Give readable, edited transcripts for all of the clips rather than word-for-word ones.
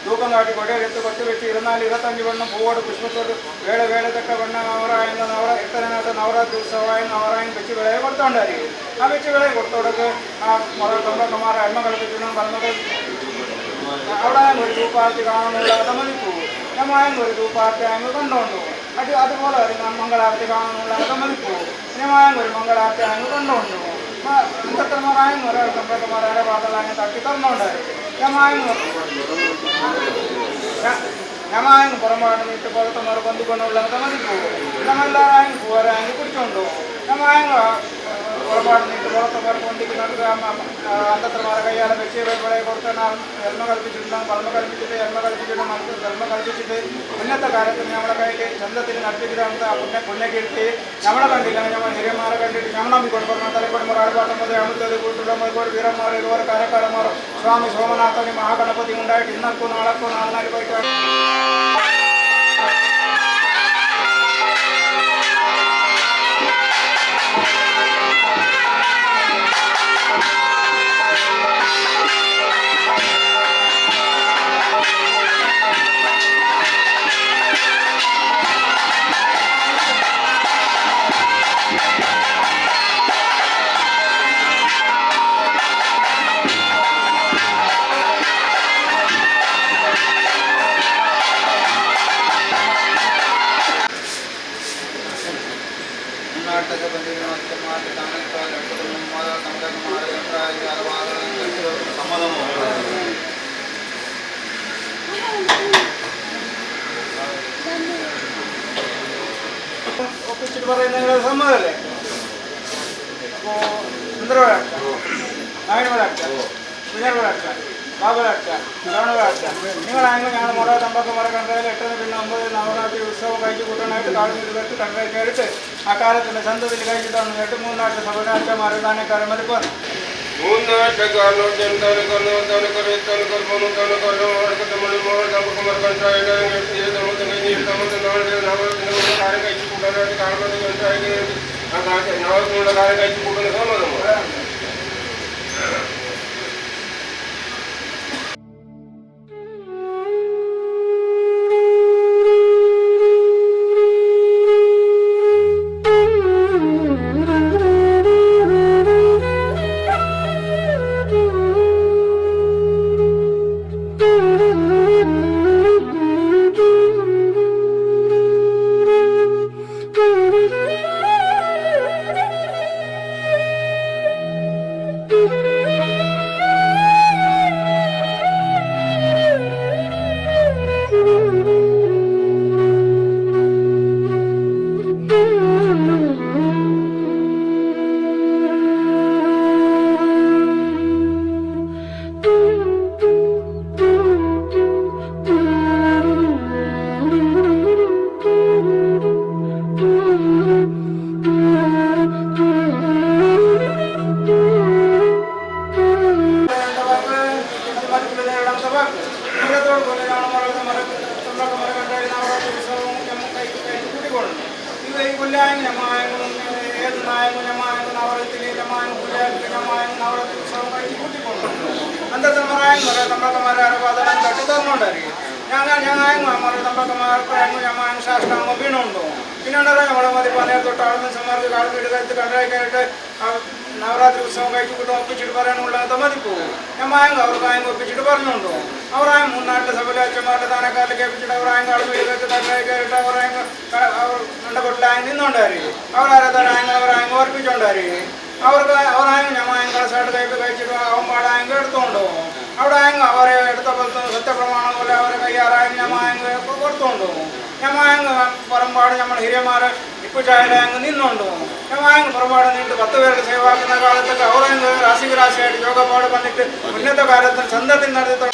തൂക്കം കാട്ടി കൊടയെടുത്ത് കൊച്ചുവെച്ച് 24-25 വണ്ണം പൂവോട് പുഷ്പത്തോട് വേള വേളത്തക്ക വണ്ണം നവറായെന്ന നവരക്തനായിട്ട് നവരാത്രി ഉത്സവമായ നവറായൻ വെച്ച് വിളയെ കൊടുത്തോണ്ടായിരിക്കും. ആ വെച്ച് വിളയെ കൊടുത്തോടൊക്കെ ആ തൊണ്ടക്കന്മാരെ എണ്ണ കളിപ്പിക്കണം പറഞ്ഞത് അവിടെ ഒരു തൂപ്പാർത്തി കാണുന്നുള്ള അതമതിപ്പൂ ഞമായൻ ഒരു തൂപ്പാർത്തി അങ്ങ് കൊണ്ടുകൊണ്ടു അതുപോലെ മംഗളാർത്തി കാണുന്നുള്ള അതമതിപ്പൂ ഞമായൻ ഒരു മംഗളാർത്തി അങ്ങ് കൊണ്ടുകൊണ്ടു അഞ്ചത്തന്മാരായും ഒരാൾ തൊണ്ടക്കന്മാരെ പാത്രങ്ങൾ തട്ടി തന്നോണ്ടായിരുന്നു. ഞമായങ്ങ് പുറംപാട് നീട്ട് പുറത്തുമാർ കൊണ്ടുകൊണ്ടുള്ള അതമതിപ്പൂ ഞമെല്ലാരായും പോരാങ്ങി കുടിച്ചോണ്ടു ഞമായങ്ങ് പുറംപാട് നീട്ട് പുറത്തുമാർ കൊണ്ടിരിക്കുന്നത് അന്തത്രമാരെ കയ്യാലെ വെച്ച് വിളയെ കൊടുത്ത് എൽമ കളിപ്പിച്ചിട്ടുണ്ടാകും പൽമ കളിപ്പിച്ചിട്ട് എൽമ കളിപ്പിച്ചിട്ട് നമുക്ക് എൽമ കളിപ്പിച്ചിട്ട് മുന്നത്തെ കാലത്ത് നമ്മളെ കയ്യിൽ ചന്തത്തിന് നടത്തിയിട്ട് പുണ്യക്കിരുത്തി നമ്മളെ കണ്ടില്ല നമ്മൾ ഹിരന്മാരെ കണ്ടിട്ട് ഞമ്മളമ്പി കൊടുക്കണം തലക്കൊടുമ്പോൾ ആൾപ്പാട്ടമ്പത് അമൃത്തത് കൂട്ടുള്ള വീരന്മാർ ഇതുപോലെ കാരക്കാരന്മാർ സ്വാമി സോമനാഥന് മഹാഗണപതി ഉണ്ടായിട്ട് ഇന്നക്കും നാളെക്കും 4 പോയിട്ട് എടുത്ത് പറയുന്നത് സമ്മതമല്ലേ? അപ്പോൾ സുന്ദരവരാക്ക, നായനവരാക്ക, സുജനവരാക്ക, ബാബരാക്ക, ഷോണവരാക്ക, നിങ്ങളായെങ്കിൽ ഞങ്ങൾ മുറ തമ്പക്കന്മാരെ കണ്ടതിൽ 8 പിന്നെ 9 നവരാത്രി ഉത്സവം കഴിച്ചു കൂട്ടാനായിട്ട് കാളുമീരുകൾക്ക് കണ്ടതിൽ കയറിയിട്ട് ആ കാലത്തിൻ്റെ സന്തതിൽ കഴിച്ചിട്ടാണ് കേട്ട് 3 നാട്ടിലെ സഭരാജന്മാരെ താനേക്കാരൻ മതിപ്പാണ്. 3 നാട്ടുകാരനോട് കാര്യം കഴിച്ചു കൂട്ടാനായിട്ട് കാണുന്നത് നവത്തിനുള്ള കാര്യം കഴിച്ചു കൂട്ടുന്ന സമ്മതമാണ്. നവരാത്രി ഉത്സവം കഴിച്ചിട്ട് ഒപ്പിച്ചിട്ട് പറയാനുള്ളത് മതിപ്പോകും. ഞമ്മായങ്ങ് അവർക്കായങ്ങ് ഒപ്പിച്ചിട്ട് പറഞ്ഞുകൊണ്ടോ അവരായും 3 നാട്ടിലെ സഭയിലെ അച്ഛന്മാരുടെ താനക്കാരിൽ കേൾപ്പിച്ചിട്ട് അവരായും കാളുമീരുകൾക്ക് തങ്ങളെ കയറിയിട്ട് അവരായങ്ങ് അവർ കണ്ടകൊട്ടിലായി നിന്നുകൊണ്ടായിരിക്കും. അവരാരതാരായങ്ങ് അവരായങ്ങ് ഓർപ്പിച്ചുകൊണ്ടായിരിക്കും. അവരായും ഞമ്മായും കളസായിട്ട് കഴിച്ചിട്ട് അവന്മാരായങ്ങ് എടുത്തുകൊണ്ടോ അവിടെ ആയങ്ങ് അവരെ എടുത്ത പോലത്തെ സത്യപ്രമാണം പോലെ അവരെ കയ്യാറായും ഞമ്മായങ്ങ് കൊടുത്തുകൊണ്ടോ ഞമ്മായങ്ങ് പുറമ്പാട് നമ്മൾ ഹിരിയന്മാരെ ഇപ്പുചായാലും അങ്ങ് നിന്നുണ്ടോ ഞമ്മായങ്ങ് പുറമ്പാട് നീണ്ട് 10 പേർക്ക് സേവാക്കുന്ന കാലത്തൊക്കെ അവരങ്ങ് രാശിരാശിയായിട്ട് യോഗപാട് വന്നിട്ട് ഉന്നത കാലത്ത് സന്തത്തിൽ നടത്തി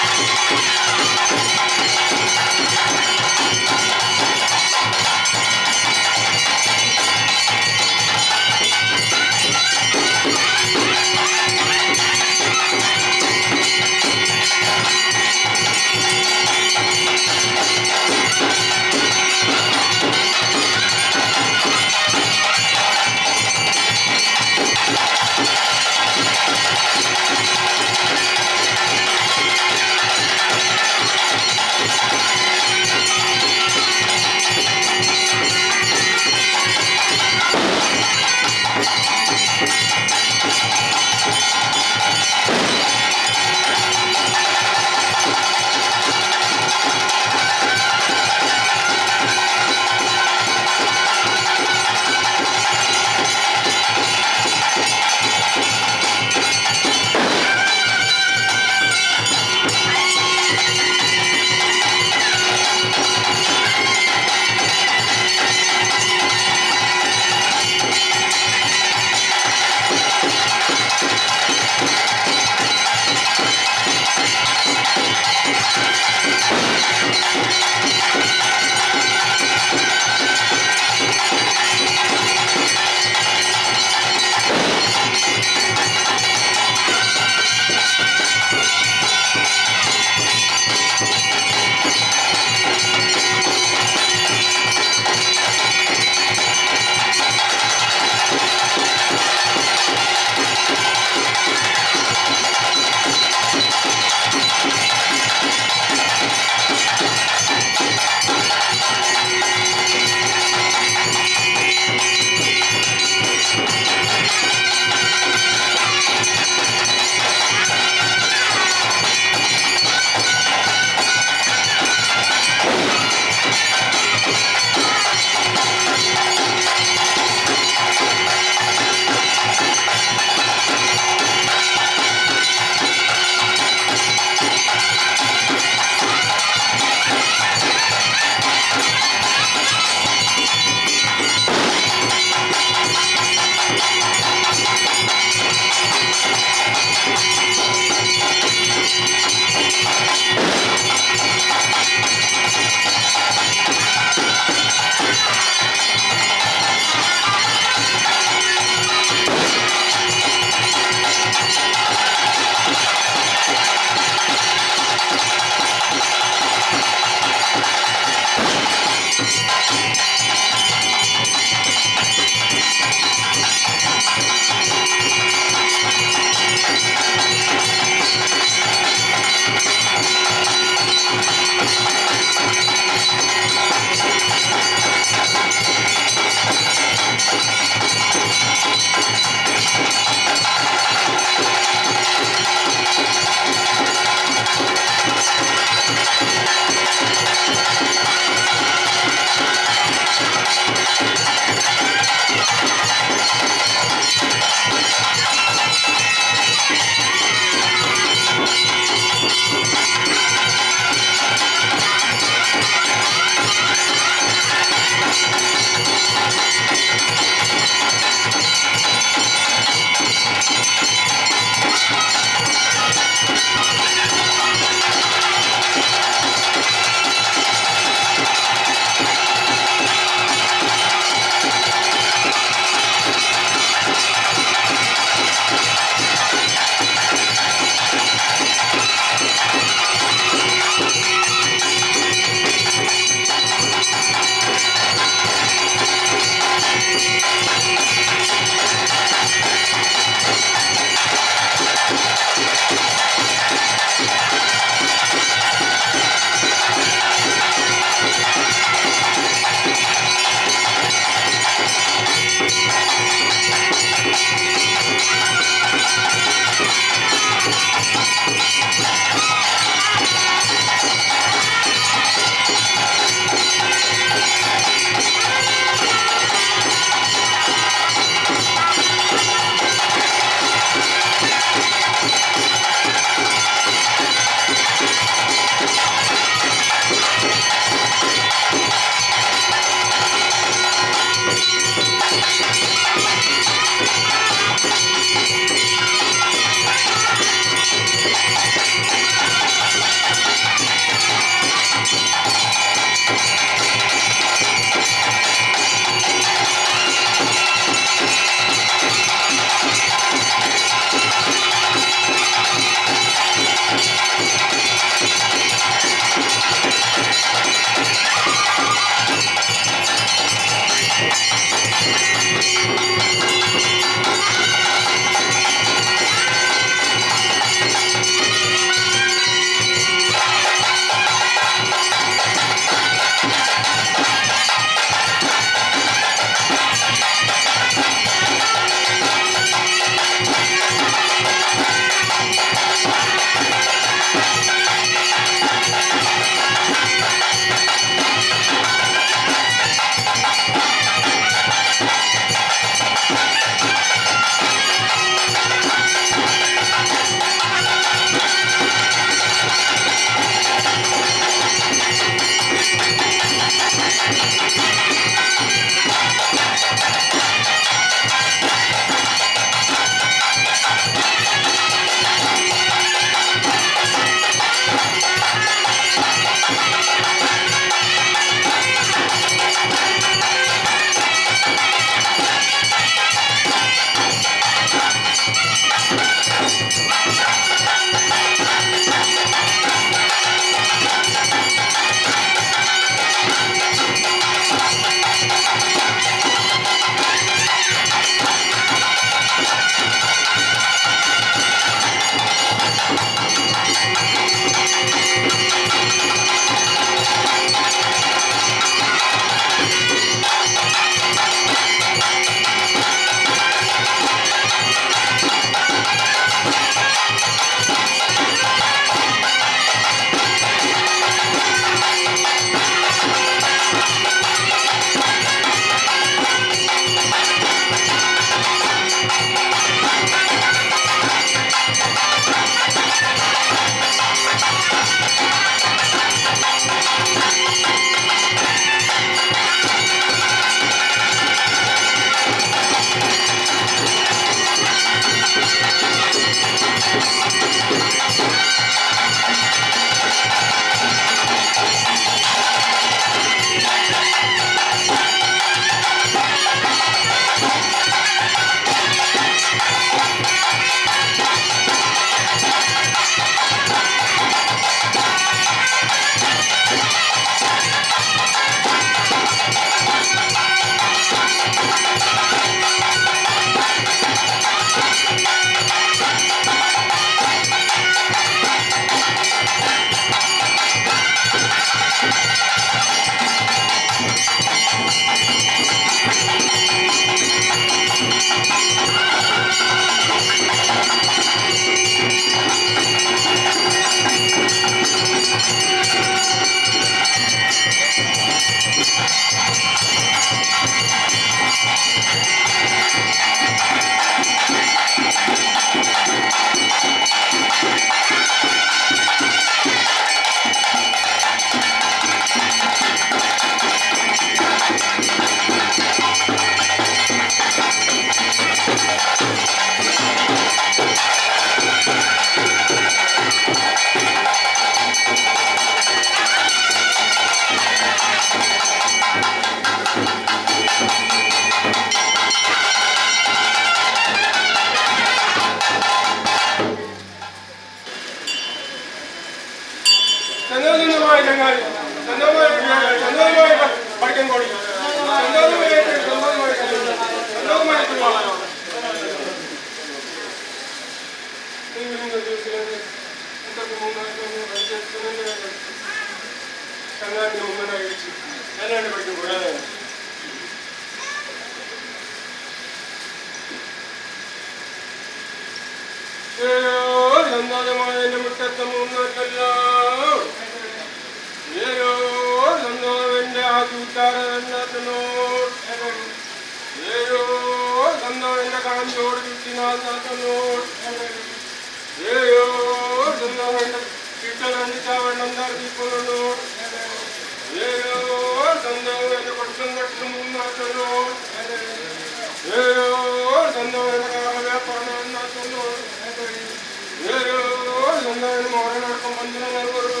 മോറനടക്കം ಬಂಧನ നൽകുವರು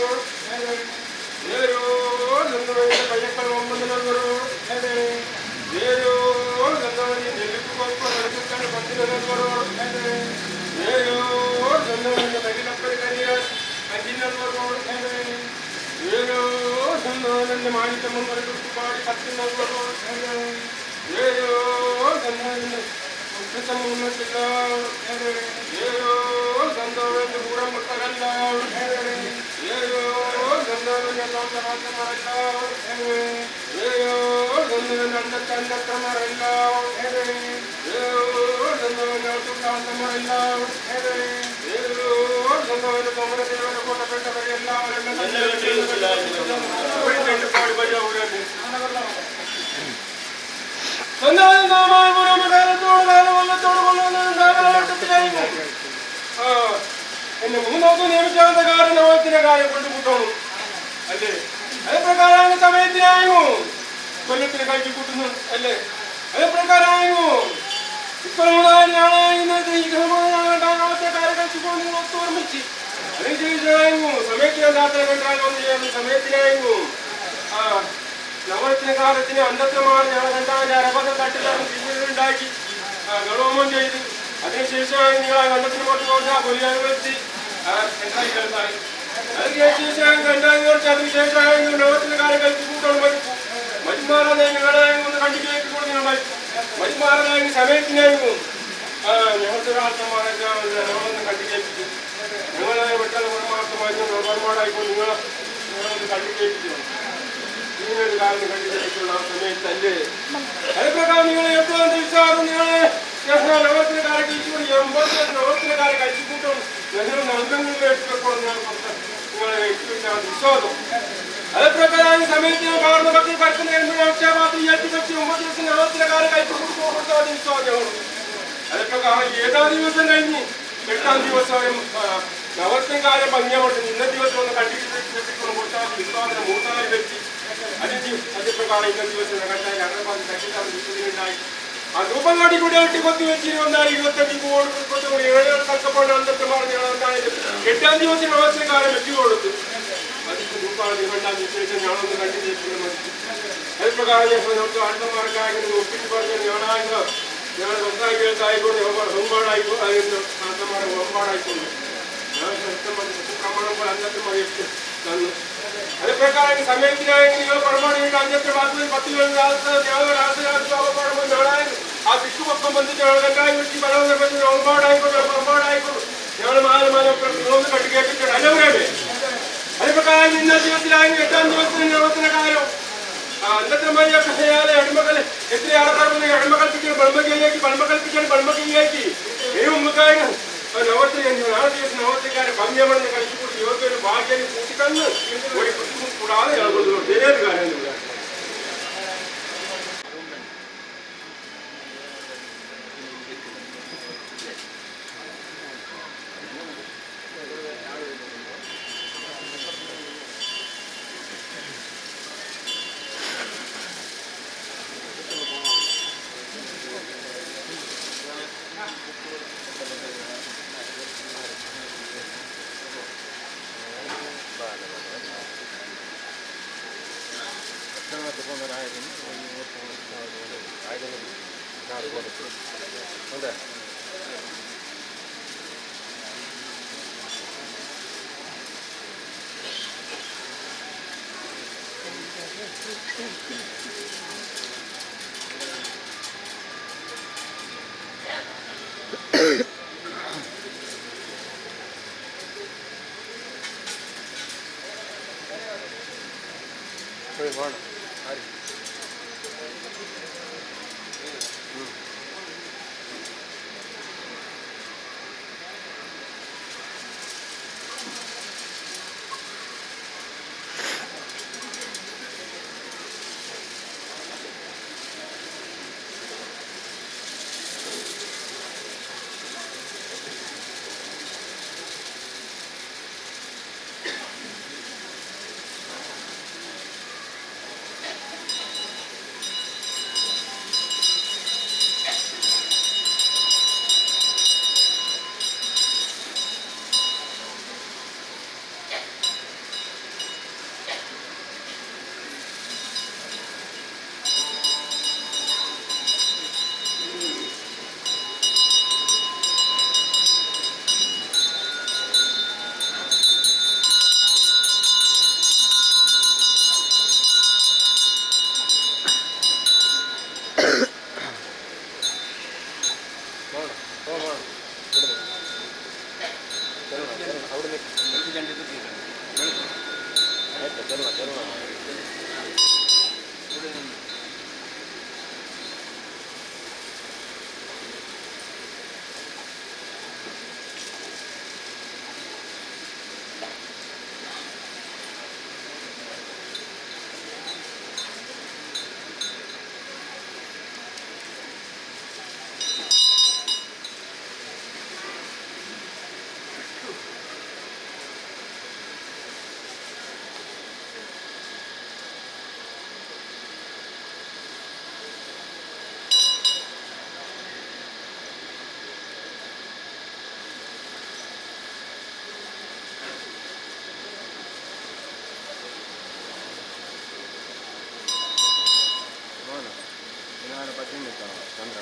ಕೈಯಕ್ಕಳ ಒಂಬಂದು നൽകുವರು ನೆಲ್ಲಿಪ್ಪು ನಡೆಸುತ್ತಾನೆ ಬಂದಿನ നൽകുವರು ಮಹಿಳಪ್ಪರಿ ಕರಿಯ ಅಂಜಿನ നൽകുವರು ನನ್ನ ಮಾಣಿಕ ಮುಂಗರು ದುಡ್ಡು ಮಾಡಿ ಕತ್ತಿ നൽകുವರು ಮುನ್ನಟ್ಟಿಲ್ಲ ಗಂಧವನ್ನು ಕೂಡ ಮುಟ್ಟರಲ್ಲ ಗಂಧವನ್ನು ಅಂದಕ್ಕೆ ಮರಲ್ಲ ಗಂಧವನ್ನು ಗಂಧವನ್ನು ಕಮಲ ದೇವರ ಕೊಟ್ಟ ಬೆಟ್ಟವರೆಲ್ಲ ಪಾಡಿ ಬಜ ಅವರಲ್ಲಿ എന്നെ മൂന്നാമത്തെ നിയമിച്ചാത്ത കാര്യം നവത്തിനെ കാര്യം കൊണ്ടുകൂട്ടണം അല്ലേ അതേ പ്രകാരമാണ് സമയത്തിനായോ കൊല്ലത്തിന് കഴിച്ചു കൂട്ടുന്നു അല്ലേ അതേ പ്രകാരമായോ ഇപ്പോൾ ഞാനായിരുന്നത് ഈ നവത്തെ കാര്യം കഴിച്ചുകൊണ്ട് നിങ്ങൾ ഒത്തോർമ്മിച്ച് അതിന് ശേഷമായോ സമയത്തിന് യാത്ര കണ്ടാൽ ഒന്ന് ചെയ്യുന്നു സമയത്തിനായോ നവത്തിന കാലത്തിന് അന്നത്തമാണ് ഞങ്ങൾ കണ്ടാൽ അരബദ്ധം തട്ടിലാണ് പിന്നീടുണ്ടാക്കി ഗണോമം ചെയ്ത് അതിനുശേഷമാണ് നിങ്ങൾ ആ കണ്ടത്തിന് പുറത്ത് പോകാൻ കൊല്ലാൻ വെച്ച് എന്തായി കേൾക്കായി അതിനുശേഷം കണ്ടാൽ കുറച്ച് അതിനുശേഷമായിരുന്നു നവത്തിന്റെ കാലം കഴിച്ച് കൂട്ടണം മരിപ്പു മരുമാറാതെ ഞങ്ങളെ ഒന്ന് കണ്ടിക്കേക്കൂടെ നിങ്ങൾ മരിപ്പു മരുമാറാതെ സമയത്തിനായിരുന്നു ഞങ്ങൾക്ക് ഒരാൾക്കന്മാരെ ഞങ്ങളൊന്ന് കണ്ടിക്കേൽപ്പിച്ചു ഞങ്ങളെ വെട്ടാൽ ഒരുമാസമായി ഒരുപാടായിപ്പോൾ നിങ്ങളൊന്ന് കണ്ടിക്കേൽപ്പിച്ചു ഇങ്ങനൊരു കാര്യം കണ്ടിട്ടുള്ള സമയത്തല്ലേ അതേ പ്രകാരം നിങ്ങൾ ഏറ്റവും വിശ്വാസം നിങ്ങളെ നവത്തിന്റെ കാലം കഴിച്ചുകൊണ്ട് 80 നവത്തിന്റെ കാലം കഴിച്ചുകൂട്ടും നിങ്ങൾ അംഗങ്ങളിൽ നിങ്ങളെ വിശ്വാസം അതേ പ്രകാരം സമയത്ത് പാർലമെന്റിൽ പഠിക്കുന്ന അക്ഷയപാത്രം ഏറ്റുവെച്ച് 9 ദിവസം നവത്തിന്റെ കാലം കഴിച്ചുകൊണ്ട് കൊടുത്താൽ വിശ്വാസം അതേ പ്രകാരം ഏതാ ദിവസം കഴിഞ്ഞ് 8ാം ദിവസം നവത്തിന്റെ കാലം ഭംഗിയാവട്ടെ ഇന്ന ദിവസം ഒന്ന് കണ്ടിട്ട് കൊടുത്താൽ വിശ്വാസം 3 വെച്ച് അതേ പ്രകാരം ഇന്ന ദിവസം കണ്ടാൽ ഞങ്ങളുടെ കട്ടിട്ടാണ് ആ രൂപം കാട്ടിക്കൂടി ഒട്ടി കൊത്തി വെച്ച് 25 കഷ്ടപ്പാട് അന്നത്തെ പറഞ്ഞാലും 8ാം ദിവസം നവത്തിന്റെ കാലം വെച്ചു കൊടുത്തു അതിന് രൂപമാണ് 2ാം ശേഷം ഞാനൊന്ന് കണ്ടിട്ട് മതി അതേ പ്രകാരം നമുക്ക് ആത്മമാർക്കായി ഒപ്പിച്ച് പറഞ്ഞ ഞാനായിരുന്നു ഞങ്ങൾ സ്വന്തമായിക്കോട്ടെ ഒമ്പാടായിക്കോ അതിന് ആത്മാരെ ഒമ്പാടായിക്കൊണ്ട് പ്രമാണം പോലെ അന്നത്തെ മതി തന്നു അതേ പ്രകാരം സമയത്തിനായി നിങ്ങൾ പ്രമാണിയുടെ അഞ്ചത്തെ ഭാഗത്തിൽ 10 നാളായി ആ തിക്കുപക്കം വന്നിട്ട് ഞങ്ങൾ കണ്ടായി വെച്ച് പല നിർബന്ധം ഒമ്പാടായിക്കോട്ടെ ഒമ്പാടായിക്കോട്ടെ ഞങ്ങൾ മാലമാലൊന്ന് കണ്ടുകേട്ടിട്ടുണ്ട് അല്ലവരേ അതേ പ്രകാരം ഇന്ന ദിവസത്തിലായി 8ാം ദിവസത്തിന് നവത്തിന്റെ കാലം അന്നത്തെ മതിയൊക്കെ അടിമകൾ എത്രയാണ് പറഞ്ഞത് അടിമകൽപ്പിക്കണം ബൾമകയിലേക്ക് മുമ്പക്കായ നവത്തിന് 4 ദിവസം നവത്തിക്കാരെ ഭംഗ്യമെന്ന് കഴിച്ചുകൂടി യുവക്കൊരു ഭാഗ്യം കൂട്ടിക്കന്ന് ഒരു ബുദ്ധിമുട്ട് കൂടാതെ ഏത് കാര്യമില്ല 18 ಚಂದ್ರ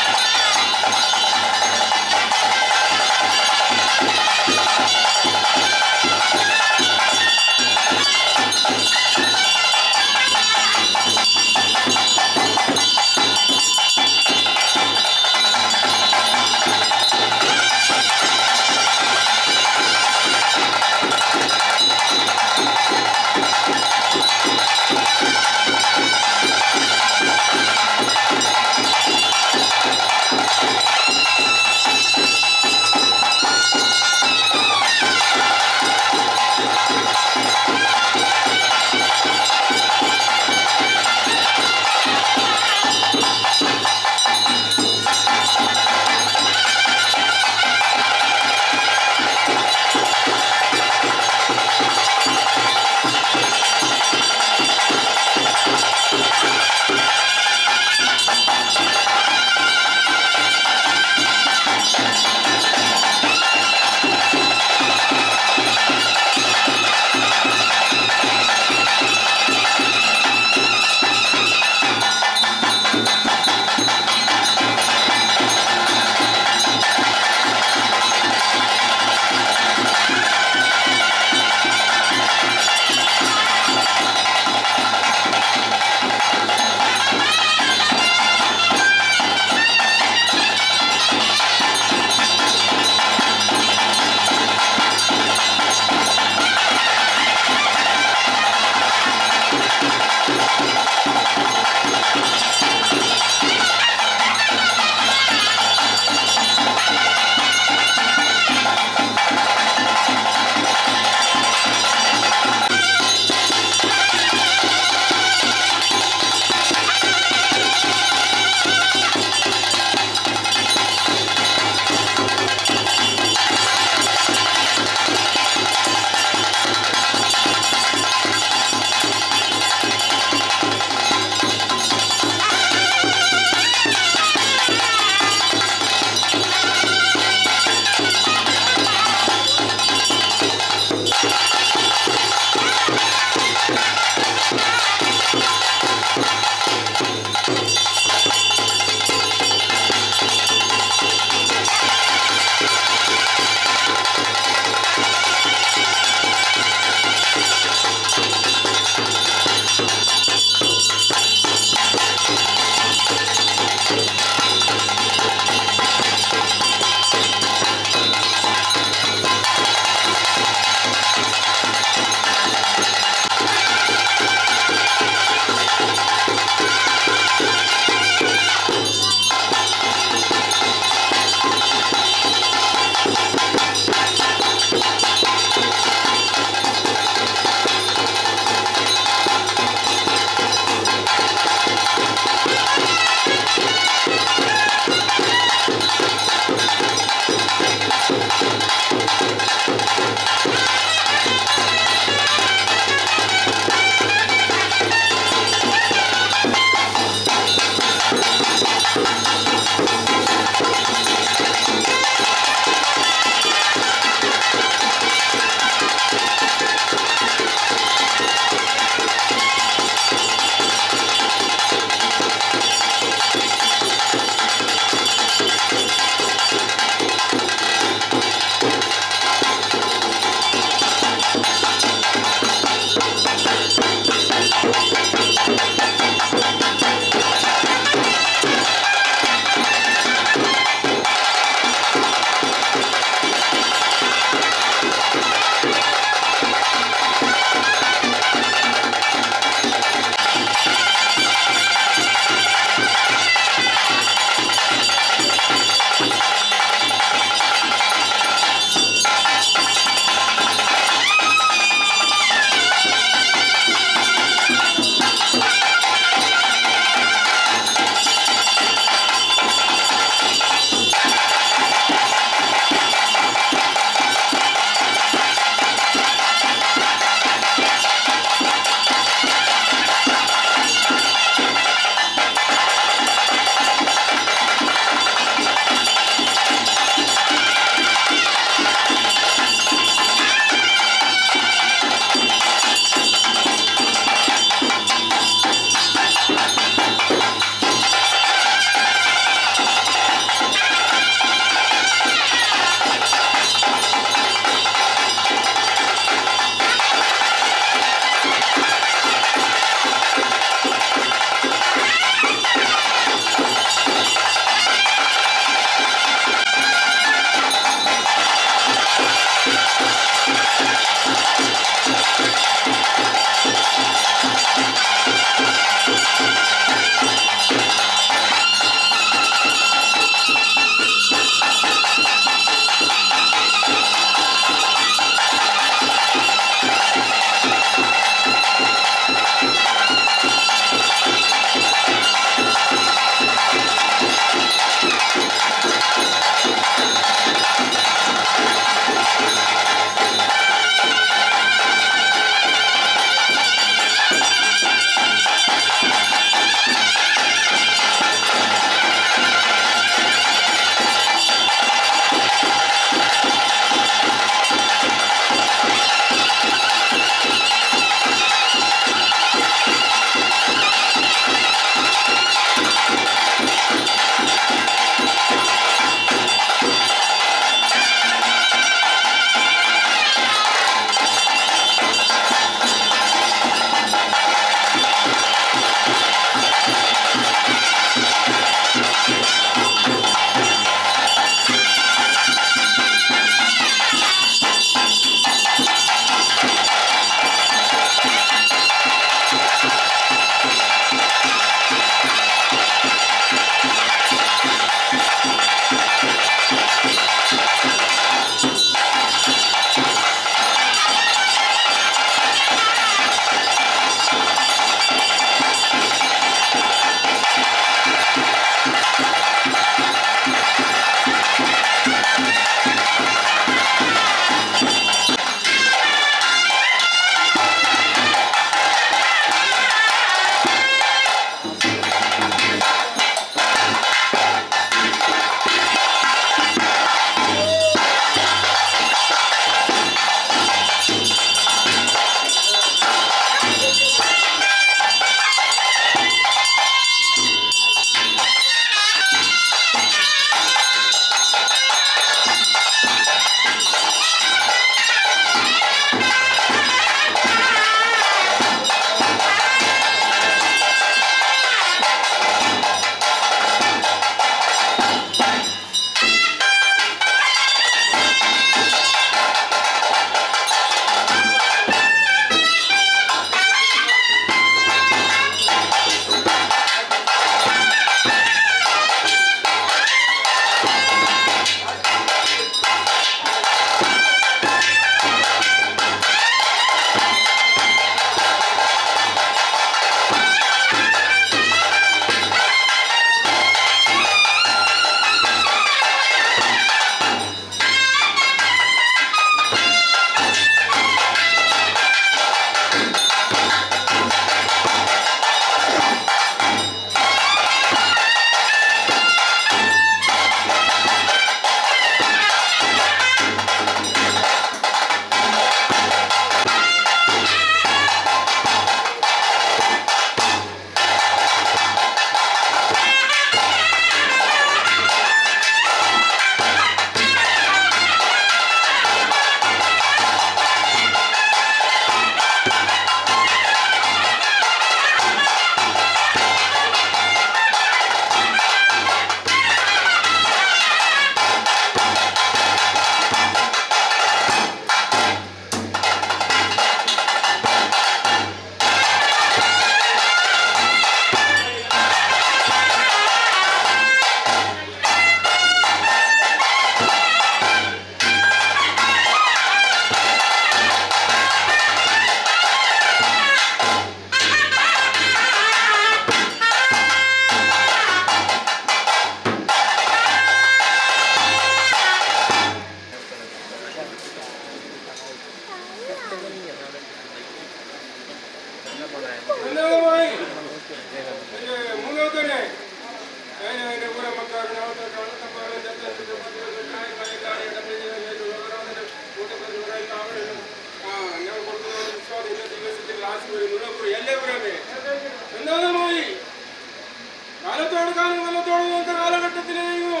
കാലത്തോട് കാലം കൊല്ലത്തോട് നോക്കുന്ന കാലഘട്ടത്തിലേക്കോ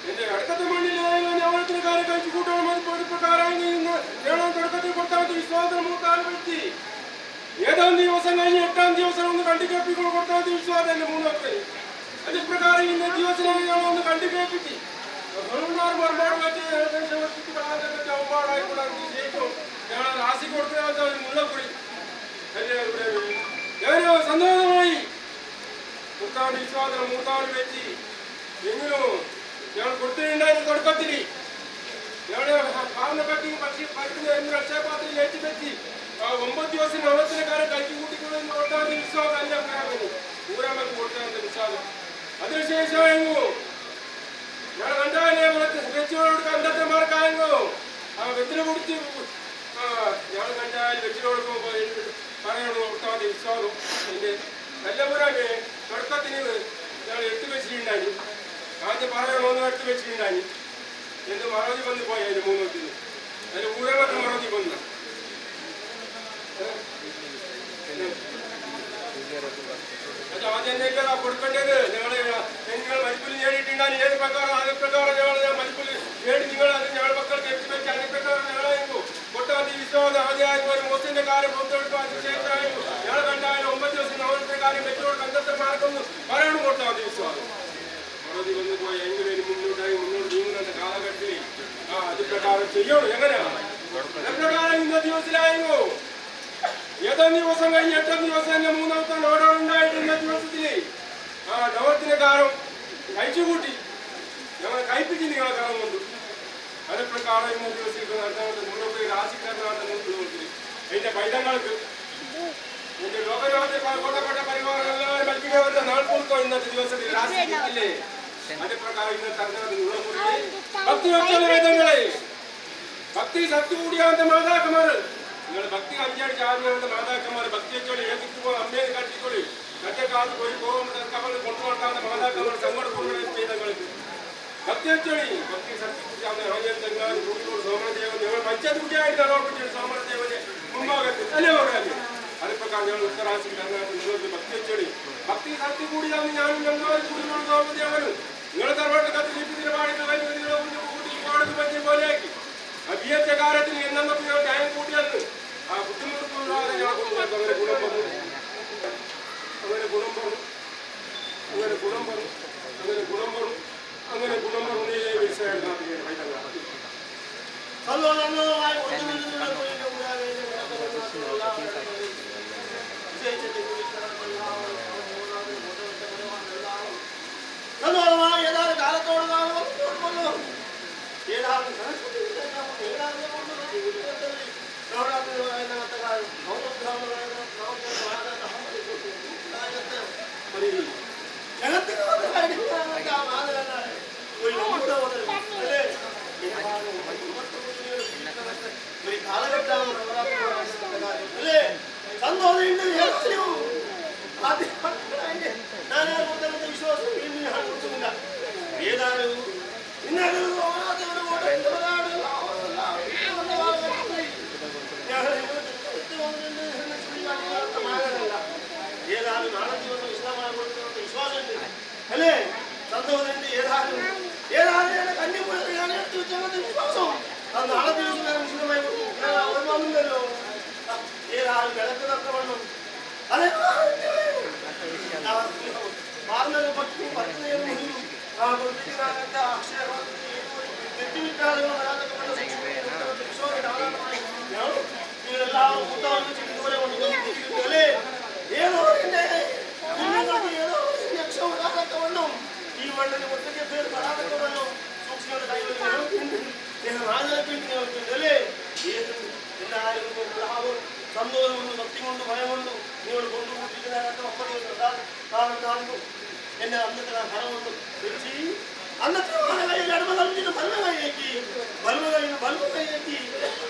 എന്റെ അടുക്കത്തെ മണ്ണിലായാലും ഞവളത്തിന് കാര്യം കഴിച്ചു കൂട്ടണം അത് പൊടിപ്രകാരം ഞങ്ങൾ തുടക്കത്തിൽ കൊടുത്താൽ വിശ്വാസം മൂത്താൽ വ്യക്തി ഏതാം ദിവസം കഴിഞ്ഞ് 8ാം ദിവസം ഒന്ന് കണ്ടിക്കേപ്പിക്കോ കൊടുത്താൽ വിശ്വാസം എന്റെ മൂന്നൊക്കെ അതിൽ പ്രകാരം ഇന്ന ദിവസം ഞങ്ങൾ ഒന്ന് കണ്ടിക്കേപ്പിച്ച് ഞങ്ങൾ രാശി കൊടുക്കുന്ന മുള്ളക്കുറി ഞാനോ സന്തോഷമായി മുത്താൻ വിശ്വാസം മൂത്താൽ വെച്ച് എങ്കിലും ഞങ്ങൾ കൊടുത്തിട്ടുണ്ടായിരുന്നു തുടക്കത്തിൽ ഞങ്ങളുടെ കാറിനെ പറ്റി പക്ഷി പഠിക്കുന്ന രക്ഷാപാത്രം ഏറ്റി വെച്ച് 9 ദിവസം നവത്തിനെക്കാരെ കഴിച്ചു കൂട്ടിക്കൊണ്ടെന്ന് കൊടുത്താൽ വിശ്വാസം അല്ല ഊരാമക്ക് കൊടുക്കാൻ വിശ്വാസം അതിനുശേഷം എങ്ങോ ഞങ്ങൾ കണ്ടാലേ വെച്ചിനോട് കണ്ടെത്തമാർക്കായെങ്കോ ആ വെച്ചിനെ കുടിച്ച് ഞങ്ങൾ കണ്ടാൽ വെച്ചിനോട് പറയണോ കൊടുത്താൽ വിശ്വാസം എന്റെ വല്ലപുരാമേ തുടക്കത്തിന് ഞങ്ങൾ എടുത്തു വെച്ചിട്ടുണ്ടായി ആദ്യം പറയണോന്ന് എടുത്തു വെച്ചിട്ടുണ്ടായി എന്ത് മറവതി വന്ന് പോയി അതിന്റെ മൂന്നത്തിന് അതിന് ഊരമൊക്കെ മറവതി വന്ന അത് ആദ്യം തന്നെയല്ല കൊടുക്കേണ്ടത് നിങ്ങൾ മരിപ്പിൽ നേടിയിട്ടുണ്ടായി ഏത് പ്രകാരം അതേ പ്രകാരം ഞങ്ങൾ മരിപ്പിൽ നേടി നിങ്ങൾ അത് ഞങ്ങളുടെ മക്കൾക്ക് എടുത്തു വെച്ച് അതേ പ്രകാരം ഞങ്ങളായിരുന്നു കൊട്ടാത്തി വിശ്വാസം ആദ്യമായിരുന്നു ഒരു മോശത്തിന്റെ കാര്യം പുറത്തെടുക്കും അതിനുശേഷമായിരുന്നു ഞങ്ങൾ കണ്ടായാലും 9 ദിവസം നവത്തിന്റെ കാര്യം വെച്ചോട് കണ്ടെത്ത മാർക്കൊന്ന് പറയണം കൊട്ടാത്തി വിശ്വാസം മറവതി വന്ന് പോയി എങ്കിലും മുന്നോട്ട് നീങ്ങുന്ന കാലഘട്ടത്തിൽ അത് പ്രകാരം ചെയ്യണം എങ്ങനെയാണ് പ്രകാരം ഇന്ന ദിവസത്തിലായിരുന്നു ഏതാം ദിവസം കഴിഞ്ഞ് 8ാം ദിവസം തന്നെ 3ാമത്തെ നോടുണ്ടായിരുന്ന ദിവസത്തില് നവത്തിന്റെ കാലം കഴിച്ചുകൂട്ടി ഞങ്ങൾ കൈപ്പിച്ച് നിങ്ങളെ കാലം കൊണ്ടു അത് പ്രകാരം ഇന്ന ദിവസം മുന്നോട്ട് രാശിക്കാരനാണ് എന്റെ പൈതങ്ങൾക്ക് എന്റെ ലോകലോകത്തെ കൊണ്ടപ്പെട്ട പരിവാരം എല്ലാവരും മത്സ്യവരുടെ നാൾ പൂർത്തോ ഇന്നത്തെ ദിവസത്തിൽ രാശിക്കില്ലേ അതേ പ്രകാരം ഇന്നത്തെ ഭക്തി വെച്ചാൽ വേദങ്ങളെ ഭക്തി ശക്തി കൂടിയാത്ത മാതാക്കന്മാർ നിങ്ങൾ ഭക്തി അഞ്ചടിച്ച് ആദ്യത്തെ മാതാക്കന്മാർ ഭക്തി വെച്ചോളി ഏതിപ്പോ അമ്മയെ കട്ടിക്കൊള്ളി മറ്റേ കാലത്ത് പോയി പോകുമ്പോൾ കൊണ്ടുപോകാത്ത മാതാക്കന്മാർ സങ്കടപ്പെടുകയും ചെയ്തങ്ങൾക്ക് ഭക്തി വെച്ചോളി ഭക്തി ശക്തി കൂടിയാവുന്ന ആചാര്യങ്ങൾ കുട്ടികളോട് സോമനദേവൻ ഞങ്ങൾ പഞ്ചതുട്ടിയായിട്ട് അലോപിച്ചു സോമനദേവനെ മുമ്പാകത്ത് അല്ലേ പറയാല്ലേ അതേ പ്രകാരം ഞങ്ങൾ ഉത്തരാശി നിങ്ങൾക്ക് ഭക്തി വെച്ചോളി ഭക്തി ശക്തി കൂടിയാവുന്ന ഞാനും ഞങ്ങൾ കുട്ടികളോട് സോമനദേവനും നിങ്ങളുടെ തറവാട്ട് കത്ത് ജീവിതത്തിന് പാടി പറ്റിയ പോലെയാക്കി ആ ബിയത്തെ കാര്യത്തിൽ എന്നൊക്കെ ഞാൻ ടൈം കൂട്ടിയെന്ന് ആ ബുദ്ധിമുട്ടുകൂടാതെ ഞാൻ കൊണ്ടുവന്നു അങ്ങനെ ഗുണം പറഞ്ഞു അങ്ങനെ ഗുണം പറഞ്ഞു അങ്ങനെ ഗുണം പറഞ്ഞു അങ്ങനെ ഗുണം പറഞ്ഞു അങ്ങനെ ഗുണം പറഞ്ഞേ വിഷയം ഏതാണ്ട് കാലത്തോട് വിശ്വാസം ഏതാനും ഏതാനും നാളെ ദിവസം ഇസ്ലാമായി കൊടുക്കുന്ന വിശ്വാസമുണ്ട് അല്ലേ സന്തോഷമുണ്ട് ഏതാനും കന്യപുരത്തിൽ ഞാൻ എടുത്തു വെച്ചങ്ങനത്തെ വിശ്വാസം അത് നാളെ ദിവസം ഞാൻ മുസ്ലിമായി വന്നില്ലല്ലോ ഏതാനും കിഴക്ക് തക്കവണ്ണം അതെ മാറുന്നത് പത്ത് നിങ്ങളെല്ലാം ദൂരെ കൊണ്ടുവന്നില്ലേ ഏതോ എന്റെ കുഞ്ഞുങ്ങൾക്ക് ഏതോ ലക്ഷം വരാതൊക്കെ വണ്ണം ഈ മണ്ണിന് ഒറ്റയ്ക്ക് പേര് വരാതൊക്കെ വണ്ണം സൂക്ഷിയുടെ കൈവല്ലേ ഏത് എല്ലാവരും സന്തോഷം കൊണ്ട് ഭക്തി കൊണ്ട് ഭയം കൊണ്ട് നിങ്ങൾ കൊണ്ടുകൂട്ടിക്കുന്നതിനകത്ത് ഒപ്പതി എന്നെ അന്നത്തെ ഫലം കൊണ്ട് വെച്ച് അന്നത്തെ കയ്യിൽ അടിമ കളിച്ചിട്ട് ബൽമ കൈയേറ്റി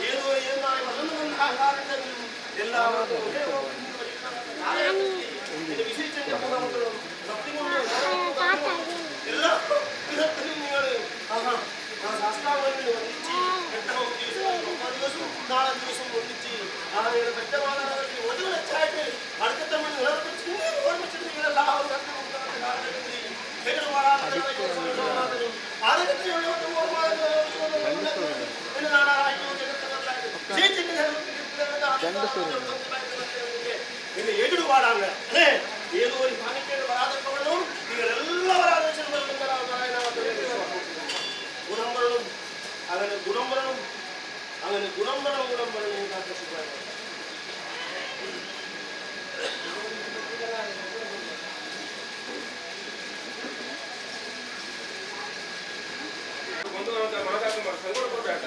ഏതോ എന്നായി വളർന്നുകൊണ്ടാകാറുണ്ടെങ്കിലും എല്ലാവർക്കും വിശേഷിച്ച ഭക്തി കൊണ്ട് എല്ലാ പിന്നെ ഏറ്റുപാടാണ് അല്ലേ ഏതോ ഒരു ഭാഗ്യക്കേട് വരാതെപ്പോഴും നിങ്ങൾ എല്ലാവരും ഗുണം പറയണം അങ്ങനെ ഗുണം പറയണം അങ്ങനെ ഗുണം ಮಾತಾಡ್ಕೊಂಡು ಸಂಗೋಡ ಕೊಡ್ಬೇಕ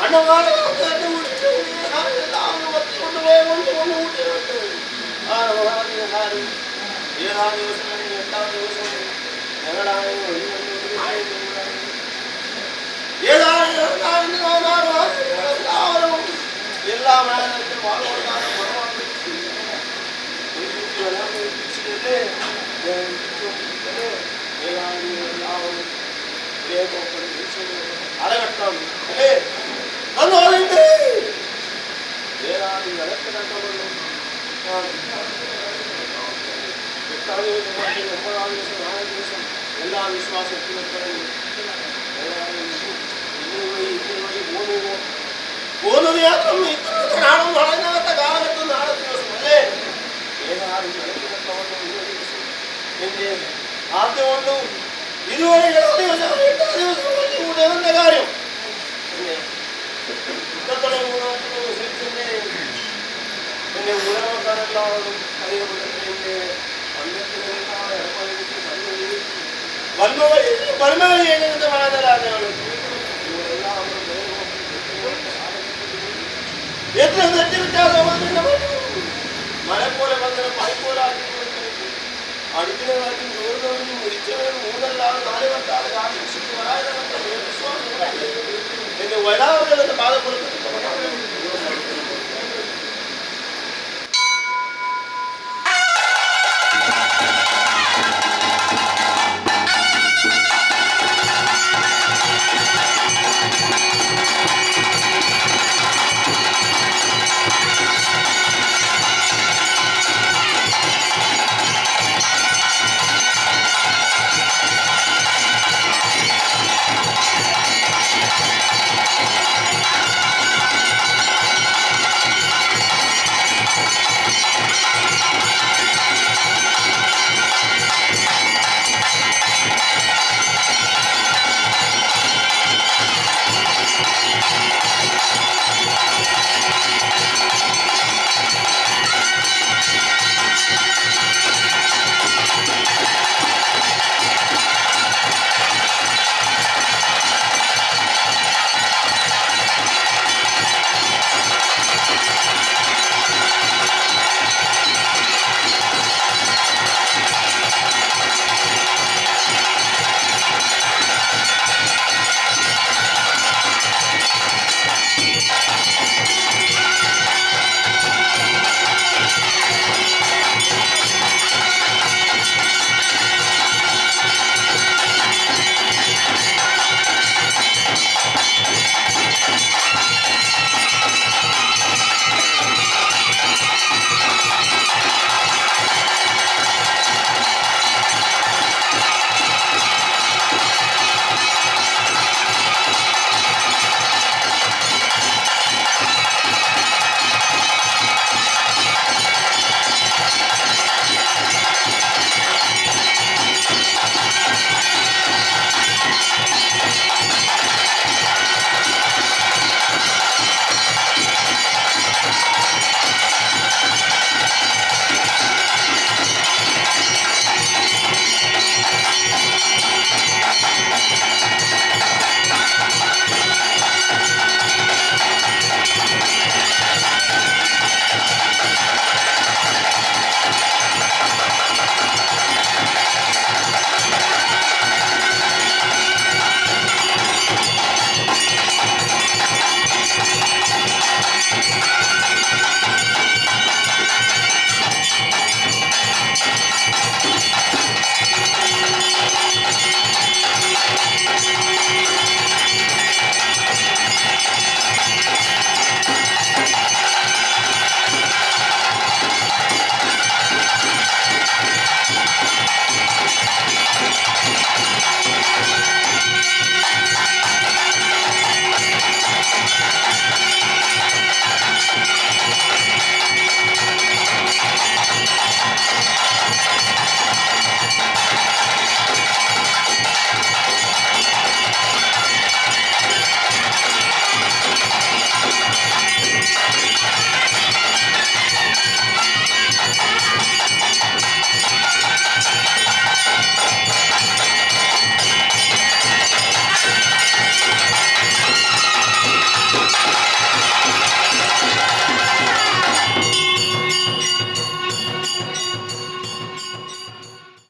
അണ്ണമാരെ കൊണ്ടുപോയ കൊണ്ട് കൂട്ടിയിട്ട് ഏതാ ദിവസം കഴിഞ്ഞ് 8-ാം ദിവസം ഞങ്ങളായ എല്ലാം അരഘട്ടം അല്ലേ അന്ന് പറയണ്ടേ ഏതാണ്ട് ഇടയ്ക്ക് കണ്ടവരും 8-ാം ദിവസം 9-ാം ദിവസം 4-ാം ദിവസം എല്ലാ വിശ്വാസത്തിലും പറഞ്ഞു പോകുന്നത് യാത്ര ഇത്രയാണെന്ന് പറയുന്നവരുടെ കാലത്ത് നാളെ ദിവസം അല്ലേ ഏതാണ്ട് എന്റെ ആദ്യം കൊണ്ടും ഇതുവരെ 7-ാം ദിവസം 8-ാം ദിവസം കൂടെ കാര്യം എന്റെ ഉയർന്നക്കാരെല്ലാവരും അതേപോലെ എന്റെ വന്മകളിന്റെ മാതരാജാണ് എത്ര തെറ്റ് വ്യത്യാസമാണ് മല പോലെ വന്നിട്ട് പൈപ്പോലാക്കി അടുക്കുന്ന കാലത്തും ചോറുന്നവനും മുരിച്ചവനും 3-4 വട്ടാതെ കാണിച്ചു എന്റെ വരാതെ പാതപ്പെടുത്തി